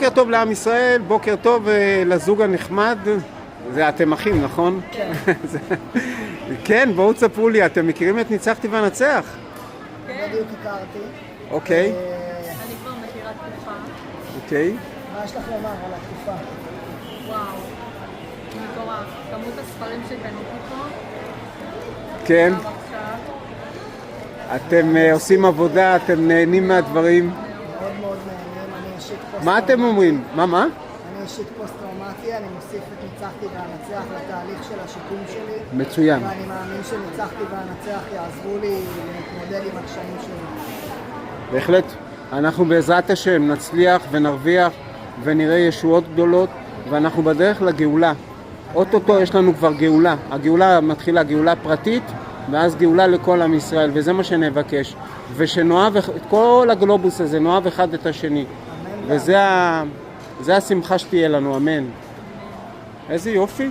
בוקר טוב לעם ישראל, בוקר טוב לזוג הנחמד. זה אתם אחים, נכון? כן. כן, בואו תספרו לי, אתם מכירים את ניצחתי ואנצח? כן. בדיוק הכרתי. אוקיי. אני כבר מכירה תקופה. אוקיי. מה יש לך לומר על התקופה? וואו, מטורף. כמות הספרים שקניתי פה. כן. גם עכשיו. אתם עושים עבודה, אתם נהנים מהדברים. מאוד מאוד מעניין, אני אישית פוסט-טראומטי. מה אתם אומרים? מה? אני אישית פוסט-טראומטי, אני מוסיף את ניצחתי ואנצח לתהליך של השיקום שלי. מצוין. ואני מאמין שניצחתי ואנצח יעזרו לי להתמודד עם הקשיים שלי. בהחלט. אנחנו בעזרת השם נצליח ונרוויח ונראה ישועות גדולות, ואנחנו בדרך לגאולה. אוטוטו יש לנו כבר גאולה. הגאולה מתחילה גאולה פרטית, ואז גאולה לכל עם ישראל, וזה מה שנבקש. ושנאהב את כל הגלובוס הזה, נאהב אחד את השני. וזה השמחה שתהיה לנו, אמן. איזה יופי.